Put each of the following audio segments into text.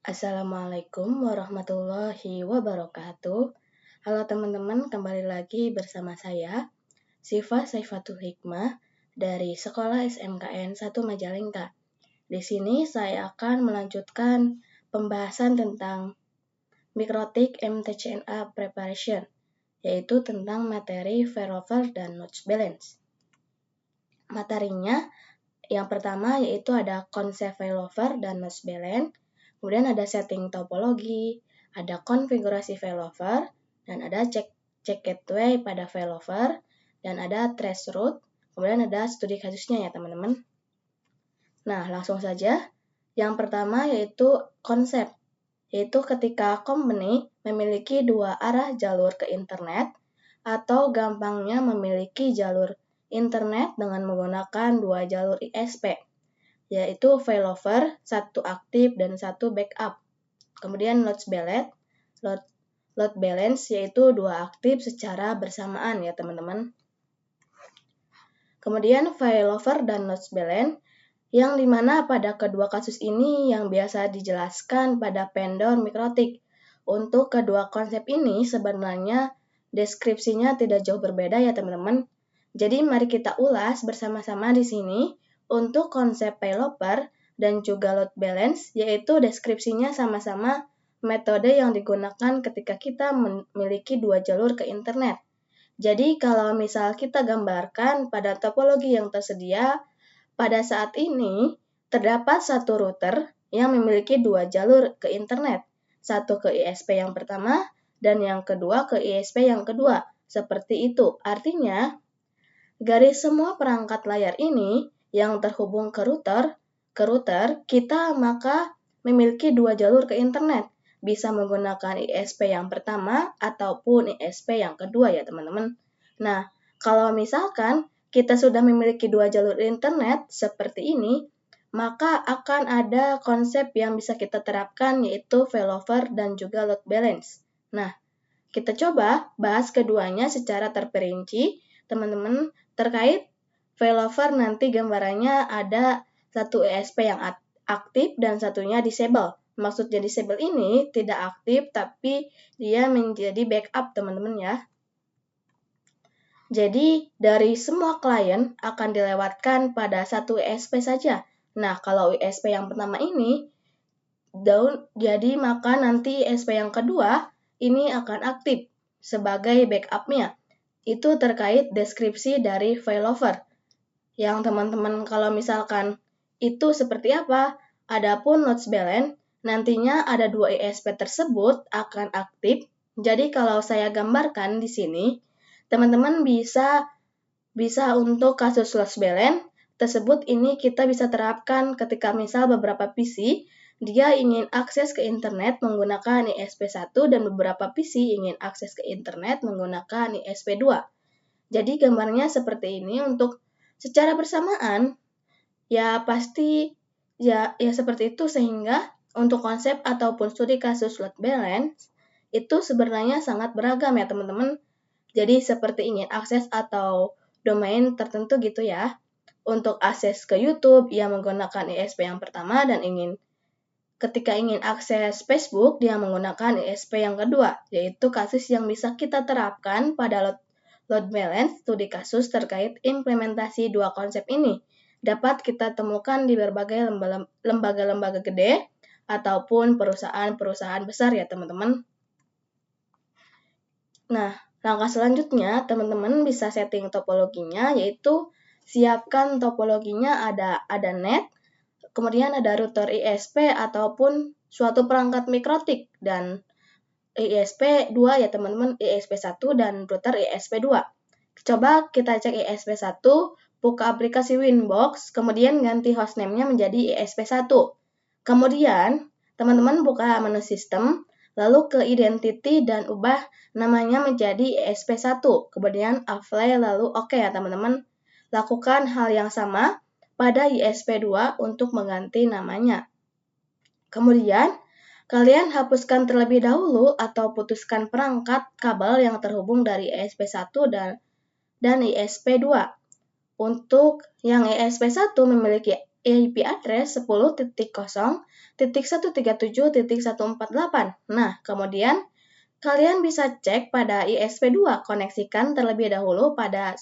Assalamualaikum warahmatullahi wabarakatuh. Halo teman-teman, kembali lagi bersama saya, Syifa Saifatul Hikmah dari Sekolah SMKN 1 Majalengka. Di sini saya akan melanjutkan pembahasan tentang Mikrotik MTCNA Preparation, yaitu tentang materi failover dan notes balance. Materinya yang pertama yaitu ada konsep failover dan notes balance. Kemudian ada setting topologi, ada konfigurasi failover, dan ada check gateway pada failover, dan ada trace route, kemudian ada studi kasusnya ya teman-teman. Nah, langsung saja. Yang pertama yaitu konsep, yaitu ketika company memiliki dua arah jalur ke internet, atau gampangnya memiliki jalur internet dengan menggunakan dua jalur ISP, yaitu failover, satu aktif dan satu backup. Kemudian load balance yaitu dua aktif secara bersamaan ya teman-teman. Kemudian failover dan load balance, yang dimana pada kedua kasus ini yang biasa dijelaskan pada vendor Mikrotik. Untuk kedua konsep ini sebenarnya deskripsinya tidak jauh berbeda ya teman-teman. Jadi mari kita ulas bersama-sama di sini. Untuk konsep failover dan juga load balance, yaitu deskripsinya sama-sama metode yang digunakan ketika kita memiliki dua jalur ke internet. Jadi kalau misal kita gambarkan pada topologi yang tersedia, pada saat ini terdapat satu router yang memiliki dua jalur ke internet, satu ke ISP yang pertama dan yang kedua ke ISP yang kedua. Seperti itu, artinya garis semua perangkat layar ini yang terhubung ke router, kita maka memiliki dua jalur ke internet. Bisa menggunakan ISP yang pertama ataupun ISP yang kedua ya teman-teman. Nah, kalau misalkan kita sudah memiliki dua jalur internet seperti ini, maka akan ada konsep yang bisa kita terapkan yaitu failover dan juga load balance. Nah, kita coba bahas keduanya secara terperinci, teman-teman. Terkait failover nanti gambarannya ada satu ISP yang aktif dan satunya disable. Maksudnya disable ini tidak aktif tapi dia menjadi backup teman-teman ya. Jadi dari semua klien akan dilewatkan pada satu ISP saja. Nah, kalau ISP yang pertama ini down, jadi maka nanti ISP yang kedua ini akan aktif sebagai backupnya. Itu terkait deskripsi dari failover. Yang teman-teman kalau misalkan itu seperti apa, adapun load balance, nantinya ada dua ISP tersebut akan aktif. Jadi kalau saya gambarkan di sini, teman-teman bisa untuk kasus load balance tersebut ini kita bisa terapkan ketika misal beberapa PC dia ingin akses ke internet menggunakan ISP1 dan beberapa PC ingin akses ke internet menggunakan ISP2. Jadi gambarnya seperti ini. Untuk secara bersamaan ya pasti ya seperti itu, sehingga untuk konsep ataupun studi kasus load balance itu sebenarnya sangat beragam ya teman-teman. Jadi seperti ingin akses atau domain tertentu gitu ya. Untuk akses ke YouTube ia menggunakan ISP yang pertama, dan ketika ingin akses Facebook dia menggunakan ISP yang kedua, yaitu kasus yang bisa kita terapkan pada load balance studi kasus terkait implementasi dua konsep ini. Dapat kita temukan di berbagai lembaga-lembaga gede ataupun perusahaan-perusahaan besar ya teman-teman. Nah, langkah selanjutnya teman-teman bisa setting topologinya, yaitu siapkan topologinya ada NET, kemudian ada router ISP ataupun suatu perangkat Mikrotik, dan ISP 2 ya teman-teman, ISP 1 dan router ISP 2. Coba kita cek ISP 1, buka aplikasi Winbox, kemudian ganti hostname-nya menjadi ISP 1. Kemudian teman-teman buka menu sistem, lalu ke identity dan ubah namanya menjadi ESP1. Kemudian apply lalu oke ya teman-teman. Lakukan hal yang sama pada ISP2 untuk mengganti namanya. Kemudian, kalian hapuskan terlebih dahulu atau putuskan perangkat kabel yang terhubung dari ESP1 dan ISP2. Untuk yang ESP1 memiliki IP address 10.0.137.148. Nah, kemudian kalian bisa cek pada ISP2, koneksikan terlebih dahulu pada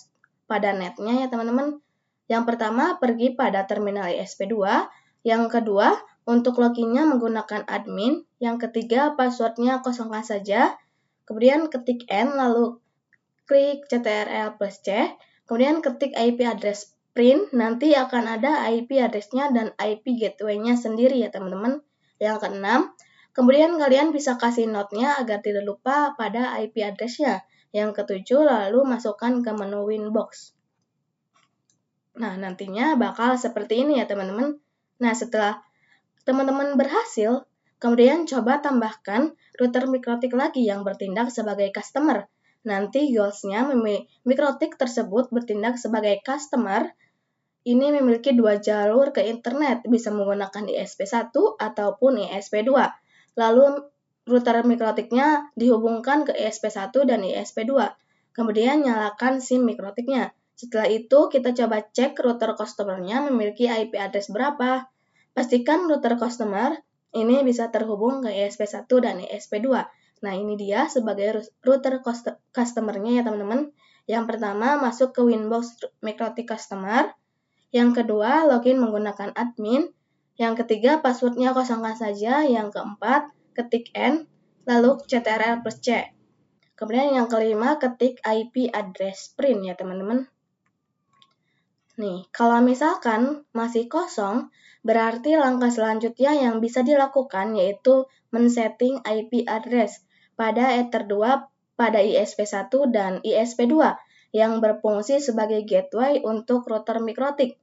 netnya ya teman-teman. Yang pertama, pergi pada terminal ISP2. Yang kedua, untuk loginnya menggunakan admin. Yang ketiga, passwordnya kosongkan saja. Kemudian ketik N, lalu klik CTRL plus C. Kemudian ketik IP address print, nanti akan ada IP address-nya dan IP gateway-nya sendiri ya teman-teman. Yang keenam, kemudian kalian bisa kasih note-nya agar tidak lupa pada IP address-nya. Yang ketujuh, lalu masukkan ke menu Winbox. Nah, nantinya bakal seperti ini ya teman-teman. Nah, setelah teman-teman berhasil, kemudian coba tambahkan router mikrotik lagi yang bertindak sebagai customer. Nanti goals-nya mikrotik tersebut bertindak sebagai customer. Ini memiliki dua jalur ke internet, bisa menggunakan ISP1 ataupun ISP2. Lalu router mikrotiknya dihubungkan ke ISP1 dan ISP2. Kemudian nyalakan SIM mikrotiknya. Setelah itu kita coba cek router customer-nya memiliki IP address berapa. Pastikan router customer ini bisa terhubung ke ISP1 dan ISP2. Nah, ini dia sebagai router customer-nya ya teman-teman. Yang pertama masuk ke Winbox mikrotik customer. Yang kedua, login menggunakan admin. Yang ketiga, passwordnya kosongkan saja. Yang keempat, ketik N, lalu CTRL plus C. Kemudian yang kelima, ketik IP address print ya teman-teman. Nih, kalau misalkan masih kosong, berarti langkah selanjutnya yang bisa dilakukan yaitu men-setting IP address pada Ether 2 pada ISP1 dan ISP2 yang berfungsi sebagai gateway untuk router mikrotik.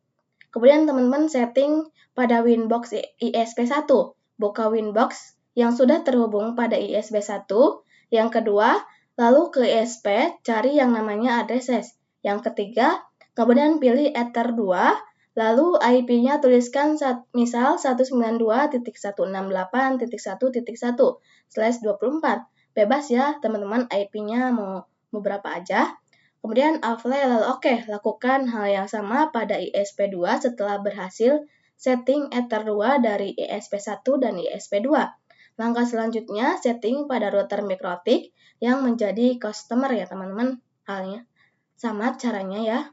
Kemudian teman-teman setting pada Winbox ISP1. Buka Winbox yang sudah terhubung pada ISP1. Yang kedua, lalu ke ISP, cari yang namanya addresses. Yang ketiga, kemudian pilih Ether 2, lalu IP-nya tuliskan misal 192.168.1.1/24. Bebas ya teman-teman, IP-nya mau berapa aja. Kemudian apply lalu oke, lakukan hal yang sama pada ISP2 setelah berhasil setting Ether 2 dari ISP1 dan ISP2. Langkah selanjutnya setting pada router mikrotik yang menjadi customer ya teman-teman. Halnya sama caranya ya.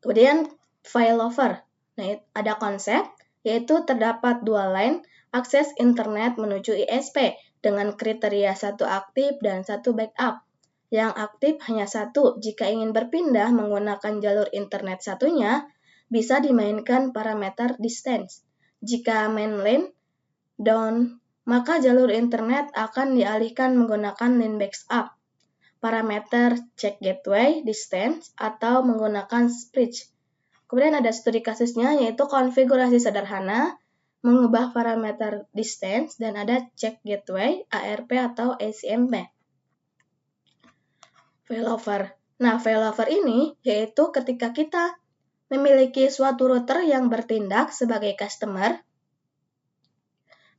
Kemudian failover. Nah, ada konsep yaitu terdapat dua line akses internet menuju ISP dengan kriteria satu aktif dan satu backup. Yang aktif hanya satu. Jika ingin berpindah menggunakan jalur internet satunya, bisa dimainkan parameter distance. Jika mainline down, maka jalur internet akan dialihkan menggunakan line backup, parameter check gateway distance, atau menggunakan switch. Kemudian ada studi kasusnya yaitu konfigurasi sederhana, mengubah parameter distance, dan ada check gateway, ARP atau ACMP. Failover. Nah, failover ini yaitu ketika kita memiliki suatu router yang bertindak sebagai customer,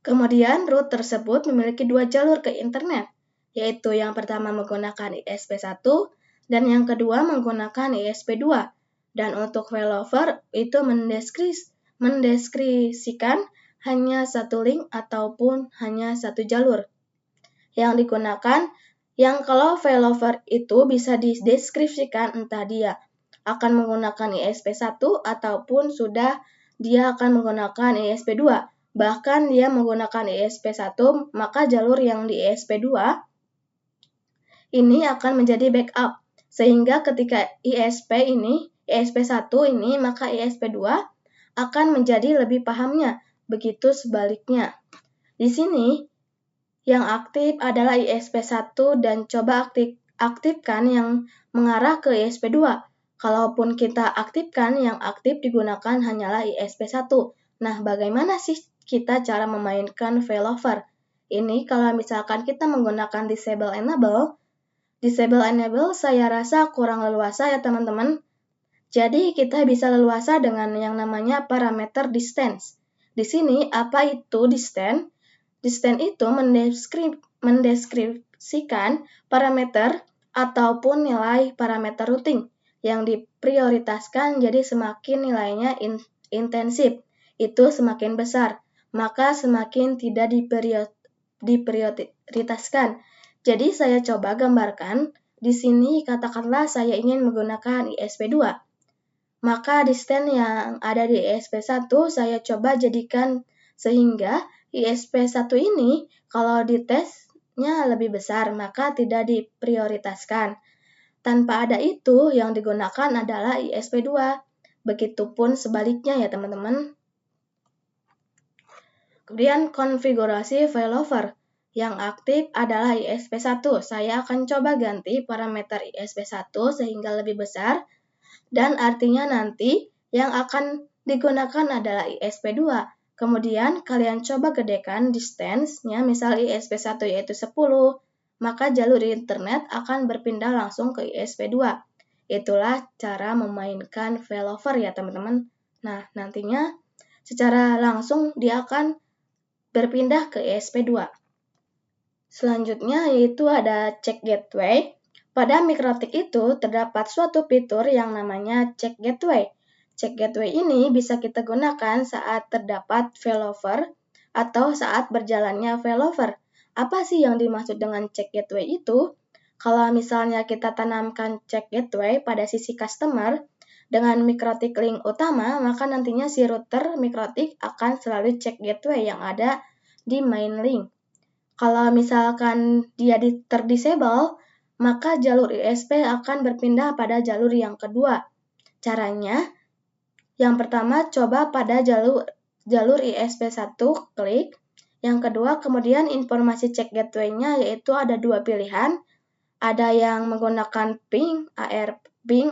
kemudian root tersebut memiliki dua jalur ke internet, yaitu yang pertama menggunakan ISP1 dan yang kedua menggunakan ISP2. Dan untuk failover itu mendeskripsikan hanya satu link ataupun hanya satu jalur yang digunakan. Yang kalau failover itu bisa dideskripsikan entah dia akan menggunakan ISP1 ataupun sudah dia akan menggunakan ISP2. Bahkan dia menggunakan ISP1, maka jalur yang di ISP2 ini akan menjadi backup. Sehingga ketika ISP1 ini, maka ISP2 akan menjadi lebih pahamnya. Begitu sebaliknya. Di sini, yang aktif adalah ISP1 dan coba aktifkan yang mengarah ke ISP2. Kalaupun kita aktifkan, yang aktif digunakan hanyalah ISP1. Nah, bagaimana sih kita cara memainkan failover. Ini kalau misalkan kita menggunakan disable enable saya rasa kurang leluasa ya teman-teman. Jadi kita bisa leluasa dengan yang namanya parameter distance. Di sini apa itu distance? Distance itu mendeskripsikan parameter ataupun nilai parameter routing yang diprioritaskan, jadi semakin nilainya intensif, itu semakin besar, maka semakin tidak diprioritaskan. Jadi saya coba gambarkan, di sini katakanlah saya ingin menggunakan ISP2. Maka distance yang ada di ISP1 saya coba jadikan sehingga ISP1 ini kalau ditesnya lebih besar maka tidak diprioritaskan. Tanpa ada itu yang digunakan adalah ISP2. Begitupun sebaliknya ya teman-teman. Kemudian konfigurasi failover. Yang aktif adalah ISP1. Saya akan coba ganti parameter ISP1 sehingga lebih besar. Dan artinya nanti yang akan digunakan adalah ISP2. Kemudian kalian coba gedekan distance-nya, misal ISP1 yaitu 10, maka jalur internet akan berpindah langsung ke ISP2. Itulah cara memainkan failover ya teman-teman. Nah, nantinya secara langsung dia akan berpindah ke ISP2. Selanjutnya yaitu ada check gateway. Pada Mikrotik itu terdapat suatu fitur yang namanya check gateway. Check gateway ini bisa kita gunakan saat terdapat failover atau saat berjalannya failover. Apa sih yang dimaksud dengan check gateway itu? Kalau misalnya kita tanamkan check gateway pada sisi customer dengan Mikrotik link utama, maka nantinya si router Mikrotik akan selalu check gateway yang ada di main link. Kalau misalkan dia terdisable, maka jalur ISP akan berpindah pada jalur yang kedua. Caranya, yang pertama coba pada jalur ISP1 klik. Yang kedua, kemudian informasi check gateway-nya yaitu ada dua pilihan. Ada yang menggunakan ping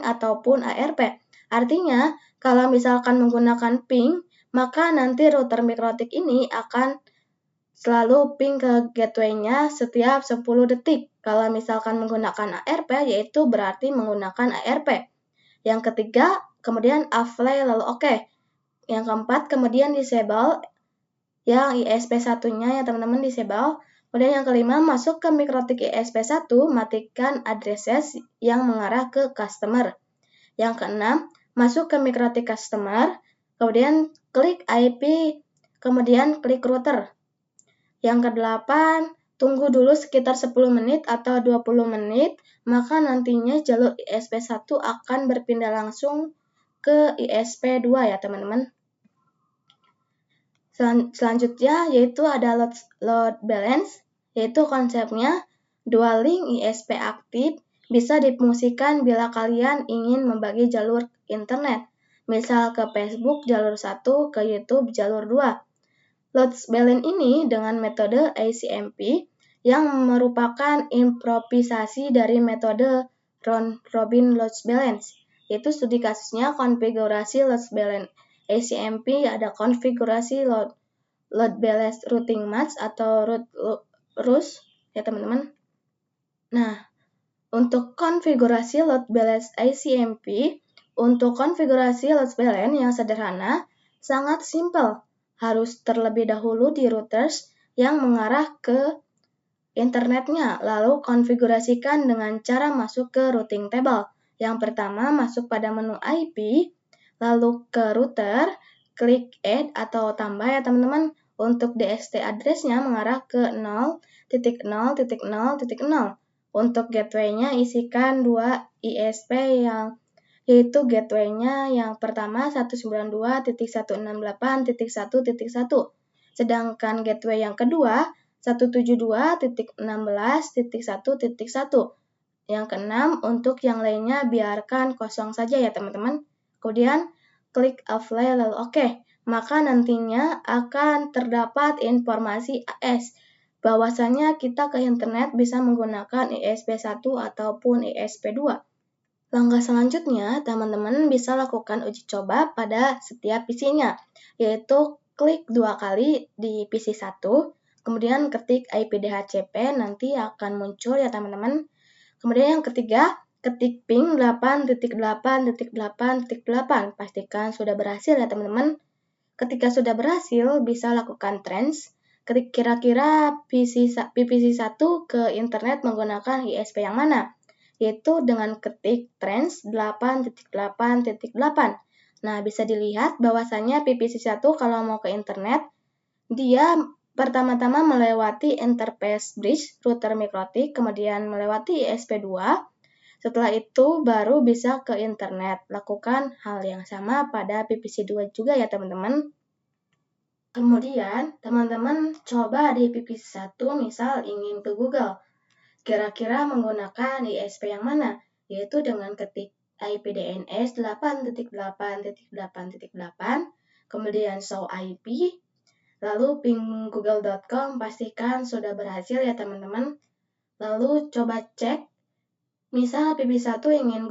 ataupun ARP. Artinya, kalau misalkan menggunakan ping, maka nanti router Mikrotik ini akan selalu ping ke gateway-nya setiap 10 detik. Kalau misalkan menggunakan ARP, yaitu berarti menggunakan ARP. Yang ketiga, kemudian apply lalu OK. Yang keempat, kemudian disable, yang ISP1-nya ya teman-teman disable. Kemudian yang kelima, masuk ke Mikrotik ISP1, matikan addresses yang mengarah ke customer. Yang keenam, masuk ke Mikrotik customer, kemudian klik IP, kemudian klik router. Yang kedelapan, tunggu dulu sekitar 10 menit atau 20 menit, maka nantinya jalur ISP1 akan berpindah langsung ke ISP2 ya teman-teman. Selanjutnya yaitu ada load balance, yaitu konsepnya dua link ISP aktif bisa difungsikan bila kalian ingin membagi jalur internet, misal ke Facebook jalur 1, ke YouTube jalur 2. Load balance ini dengan metode ACMP yang merupakan improvisasi dari metode round robin load balance. Yaitu studi kasusnya konfigurasi load balance ACMP, ada konfigurasi load balance routing match atau RUS ya teman-teman. Nah, untuk konfigurasi load balance ACMP, untuk konfigurasi load balance yang sederhana sangat simpel. Harus terlebih dahulu di routers yang mengarah ke internetnya, lalu konfigurasikan dengan cara masuk ke routing table. Yang pertama, masuk pada menu IP, lalu ke router, klik add atau tambah ya teman-teman. Untuk DST address-nya mengarah ke 0.0.0.0. Untuk gateway-nya isikan 2 ISP yaitu gateway-nya yang pertama 192.168.1.1. Sedangkan gateway yang kedua 172.16.1.1. Yang keenam, untuk yang lainnya biarkan kosong saja ya teman-teman. Kemudian klik apply lalu OK. Maka nantinya akan terdapat informasi AS bahwasanya kita ke internet bisa menggunakan ISP1 ataupun ISP2. Langkah selanjutnya, teman-teman bisa lakukan uji coba pada setiap PC-nya, yaitu klik 2 kali di PC 1, kemudian ketik IP DHCP, nanti akan muncul ya teman-teman. Kemudian yang ketiga, ketik ping 8.8.8.8. Pastikan sudah berhasil ya teman-teman. Ketika sudah berhasil, bisa lakukan trans. Ketik kira-kira PPC1 ke internet menggunakan ISP yang mana? Yaitu dengan ketik trans 8.8.8. Nah, bisa dilihat bahwasanya PPC1 kalau mau ke internet, dia pertama-tama melewati interface bridge router mikrotik, kemudian melewati ISP2. Setelah itu baru bisa ke internet. Lakukan hal yang sama pada PPC2 juga ya teman-teman. Kemudian, teman-teman coba di PPC1 misal ingin ke Google. Kira-kira menggunakan ISP yang mana? Yaitu dengan ketik IP DNS 8.8.8.8, kemudian show IP, lalu ping google.com, pastikan sudah berhasil ya teman-teman. Lalu coba cek, misal PPC1 ingin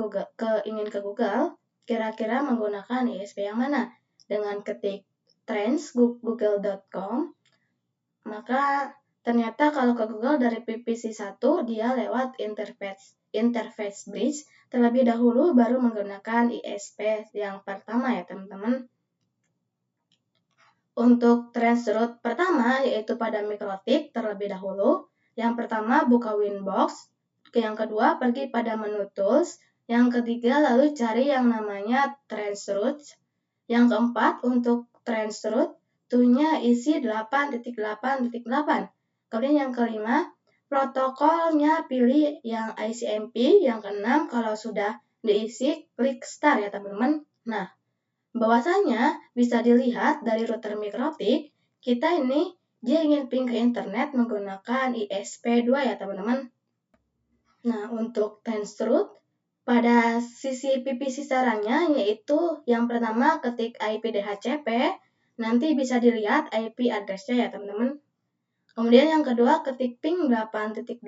ke Google, kira-kira menggunakan ISP yang mana? Dengan ketik trans google.com, maka ternyata kalau ke Google dari PPC1 dia lewat interface bridge terlebih dahulu baru menggunakan ISP yang pertama ya teman-teman. Untuk trans route pertama yaitu pada mikrotik terlebih dahulu. Yang pertama buka Winbox, yang kedua pergi pada menu tools, yang ketiga lalu cari yang namanya trans route. Yang keempat untuk trans route toolnya isi 8.8.8. Kemudian yang kelima, protokolnya pilih yang ICMP. Yang keenam, kalau sudah diisi, klik start ya teman-teman. Nah, bahwasanya bisa dilihat dari router mikrotik, kita ini dia ingin ping ke internet menggunakan ISP2 ya teman-teman. Nah, untuk trans route, pada sisi PPC sarannya yaitu yang pertama ketik IP DHCP, nanti bisa dilihat IP address-nya ya teman-teman. Kemudian yang kedua ketik ping 8.8.8.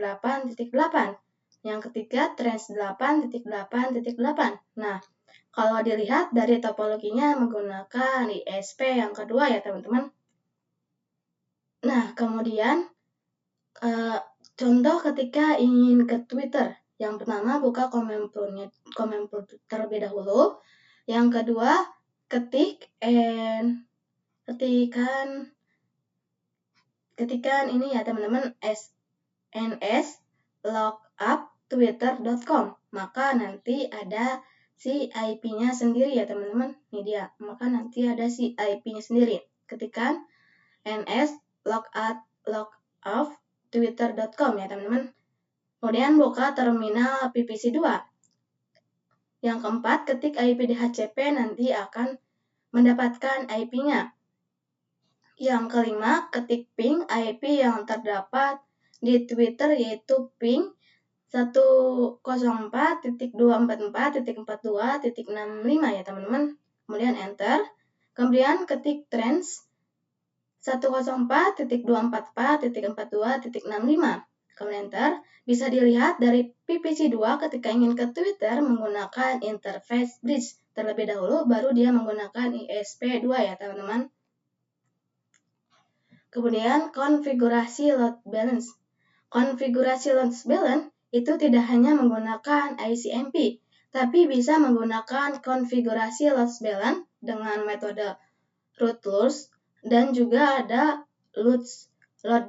Yang ketiga trans 8.8.8. Nah, kalau dilihat dari topologinya menggunakan ISP yang kedua ya teman-teman. Nah, kemudian contoh ketika ingin ke Twitter. Yang pertama buka Command-Prompt terlebih dahulu. Yang kedua ketikan ini ya teman-teman ns lookup twitter.com. Maka nanti ada si IP-nya sendiri ya teman-teman. Ini dia. Maka nanti ada si IP-nya sendiri. Ketikan ns lookup twitter.com ya teman-teman. Kemudian buka terminal PPC2. Yang keempat, ketik IP DHCP nanti akan mendapatkan IP-nya. Yang kelima, ketik ping IP yang terdapat di Twitter yaitu ping 104.244.42.65 ya teman-teman. Kemudian enter. Kemudian ketik trans 104.244.42.65. Kemudian enter. Bisa dilihat dari PPC2 ketika ingin ke Twitter menggunakan interface bridge terlebih dahulu, baru dia menggunakan ISP2 ya teman-teman. Kemudian konfigurasi load balance. Konfigurasi load balance itu tidak hanya menggunakan ICMP, tapi bisa menggunakan konfigurasi load balance dengan metode root loss dan juga ada load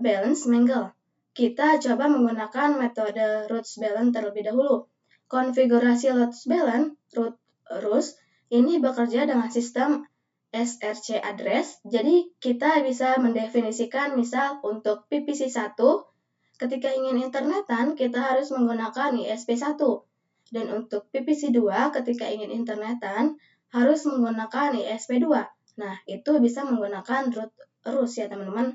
balance mangle. Kita coba menggunakan metode root balance terlebih dahulu. Konfigurasi load balance root loss ini bekerja dengan sistem SRC address. Jadi kita bisa mendefinisikan misal untuk PPC1 ketika ingin internetan kita harus menggunakan ISP1. Dan untuk PPC2 ketika ingin internetan harus menggunakan ISP2. Nah, itu bisa menggunakan root rules ya teman-teman.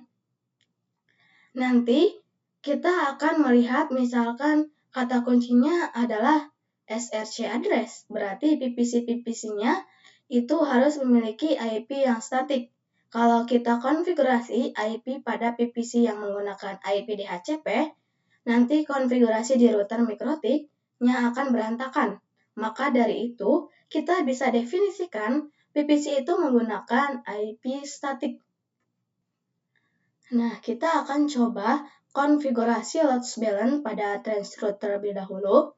Nanti kita akan melihat misalkan kata kuncinya adalah SRC address. Berarti PPC-PPC-nya itu harus memiliki IP yang statik. Kalau kita konfigurasi IP pada PPC yang menggunakan IP DHCP, nanti konfigurasi di router mikrotiknya akan berantakan. Maka dari itu, kita bisa definisikan PPC itu menggunakan IP statik. Nah, kita akan coba konfigurasi load balance pada Trans Route terlebih dahulu.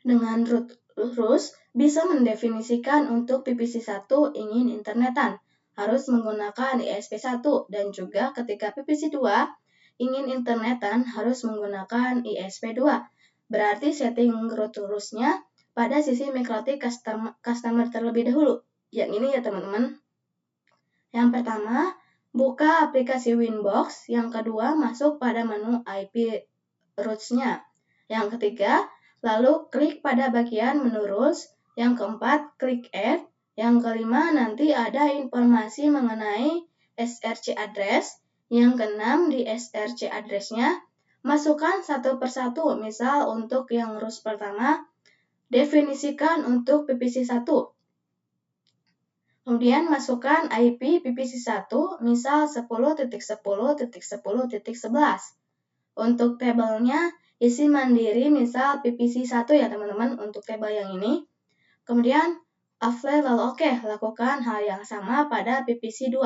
Dengan rules bisa mendefinisikan untuk PPC1 ingin internetan, harus menggunakan ISP1, dan juga ketika PPC2 ingin internetan harus menggunakan ISP2. Berarti setting root rules-nya pada sisi MikroTik customer terlebih dahulu. Yang ini ya teman-teman. Yang pertama, buka aplikasi Winbox. Yang kedua, masuk pada menu IP roots-nya. Yang ketiga, lalu klik pada bagian menu rules. Yang keempat, klik add. Yang kelima, nanti ada informasi mengenai SRC address. Yang keenam, di SRC address-nya, masukkan satu persatu. Misal untuk yang rules pertama, definisikan untuk PPC1. Kemudian masukkan IP PPC1, misal 10.10.10.11. Untuk tabelnya, isi mandiri misal PPC1 ya teman-teman untuk tabel yang ini. Kemudian, apply lalu oke, lakukan hal yang sama pada PPC2.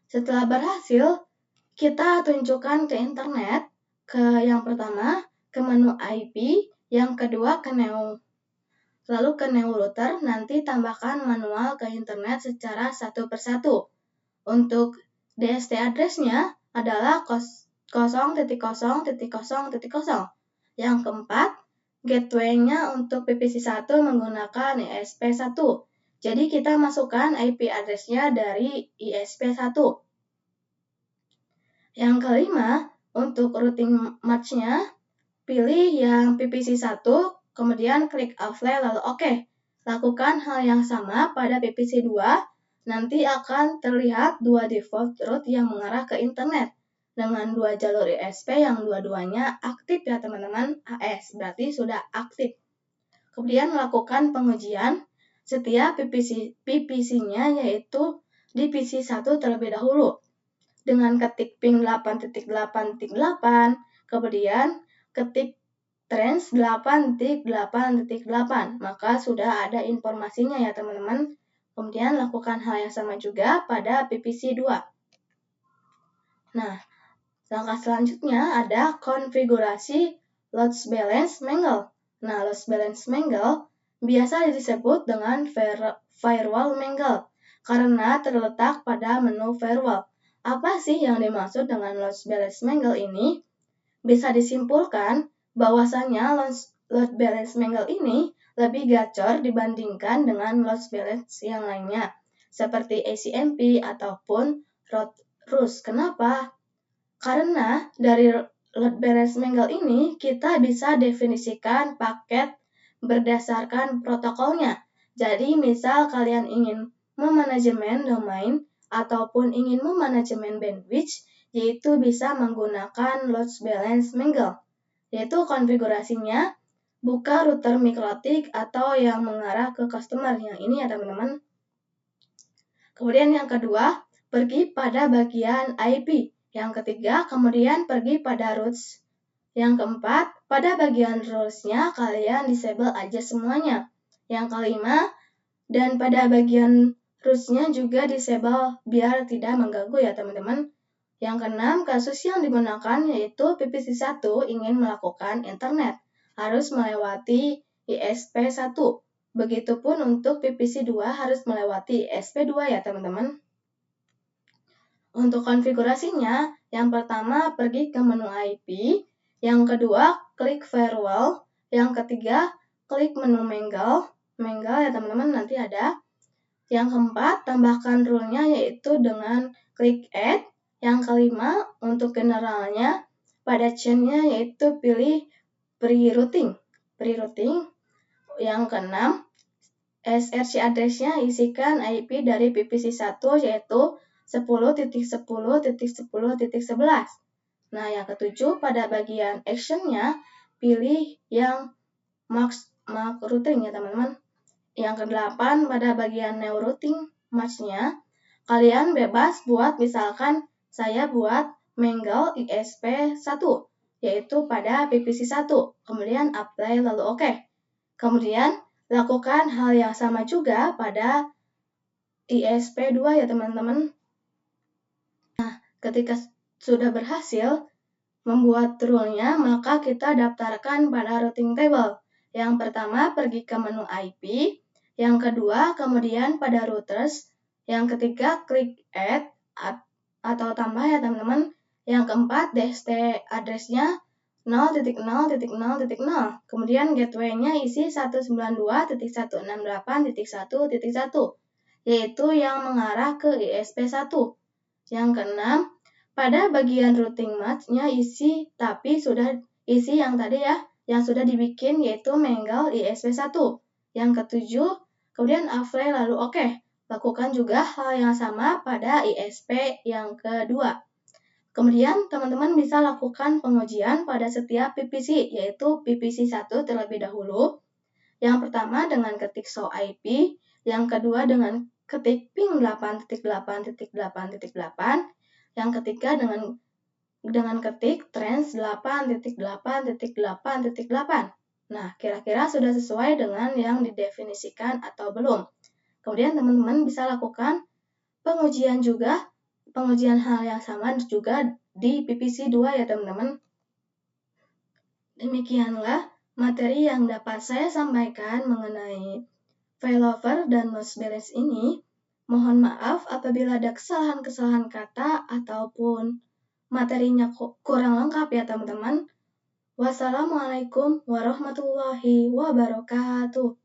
Setelah berhasil, kita tunjukkan ke internet, ke yang pertama, ke menu IP, yang kedua ke neo. Lalu ke neo router, nanti tambahkan manual ke internet secara satu persatu. Untuk DST address-nya adalah 0.0.0.0. Yang keempat, gateway-nya untuk PPC1 menggunakan ISP1. Jadi kita masukkan IP address-nya dari ISP1. Yang kelima, untuk routing match-nya, pilih yang PPC1, kemudian klik apply lalu oke. Lakukan hal yang sama pada PPC2, nanti akan terlihat dua default route yang mengarah ke internet dengan dua jalur ISP yang dua-duanya aktif ya teman-teman. AS berarti sudah aktif. Kemudian melakukan pengujian setiap PPC-nya yaitu di PC1 terlebih dahulu dengan ketik ping 8.8.8, kemudian ketik trans 8.8.8, maka sudah ada informasinya ya teman-teman. Kemudian lakukan hal yang sama juga pada PPC2. Nah, langkah selanjutnya ada konfigurasi load balance mangle. Nah, load balance mangle biasa disebut dengan firewall mangle karena terletak pada menu firewall. Apa sih yang dimaksud dengan load balance mangle ini? Bisa disimpulkan bahwasanya load balance mangle ini lebih gacor dibandingkan dengan load balance yang lainnya, seperti ACMP ataupun root rules. Kenapa? Karena dari load balance mangle ini kita bisa definisikan paket berdasarkan protokolnya. Jadi misal kalian ingin memanajemen domain ataupun ingin memanajemen bandwidth, yaitu bisa menggunakan load balance mangle. Yaitu konfigurasinya buka router MikroTik atau yang mengarah ke customer. Yang ini ya teman-teman. Kemudian yang kedua, pergi pada bagian IP. Yang ketiga, kemudian pergi pada routes. Yang keempat, pada bagian rules-nya kalian disable aja semuanya. Yang kelima, dan pada bagian rules-nya juga disable biar tidak mengganggu ya teman-teman. Yang keenam, kasus yang digunakan yaitu PPC1 ingin melakukan internet. Harus melewati ISP1. Begitupun untuk PPC2 harus melewati ISP2 ya teman-teman. Untuk konfigurasinya, yang pertama pergi ke menu IP, yang kedua klik firewall, yang ketiga klik menu mangle ya teman-teman nanti ada. Yang keempat, tambahkan rule-nya yaitu dengan klik add. Yang kelima, untuk generalnya pada chain-nya yaitu pilih pre-routing. Yang keenam, SRC address-nya isikan IP dari PPC1 yaitu 10.10.10.11. Nah, yang ketujuh, pada bagian action-nya pilih yang mark routing ya teman-teman. Yang kedelapan, pada bagian neo routing match-nya, kalian bebas buat misalkan saya buat mangle ISP1, yaitu pada PPC1. Kemudian apply lalu oke. Kemudian lakukan hal yang sama juga pada ISP2 ya teman-teman. Ketika sudah berhasil membuat rule-nya, maka kita daftarkan pada routing table. Yang pertama, pergi ke menu IP. Yang kedua, kemudian pada routers. Yang ketiga, klik add atau tambah ya teman-teman. Yang keempat, DHT address-nya 0.0.0.0. Kemudian gateway-nya isi 192.168.1.1, yaitu yang mengarah ke ISP1. Yang keenam, pada bagian routing match-nya isi yang tadi ya, yang sudah dibikin, yaitu Mangle ISP1. Yang ketujuh, kemudian apply lalu oke. Lakukan juga hal yang sama pada ISP yang kedua. Kemudian teman-teman bisa lakukan pengujian pada setiap PPC, yaitu PPC 1 terlebih dahulu. Yang pertama dengan ketik show IP, yang kedua dengan ketik ping 8.8.8.8, yang ketiga dengan ketik trans 8.8.8.8. Nah, kira-kira sudah sesuai dengan yang didefinisikan atau belum? Kemudian teman-teman bisa lakukan pengujian hal yang sama juga di PPC 2 ya teman-teman. Demikianlah materi yang dapat saya sampaikan mengenai failover dan load balance ini. Mohon maaf apabila ada kesalahan-kesalahan kata ataupun materinya kurang lengkap ya teman-teman. Wassalamualaikum warahmatullahi wabarakatuh.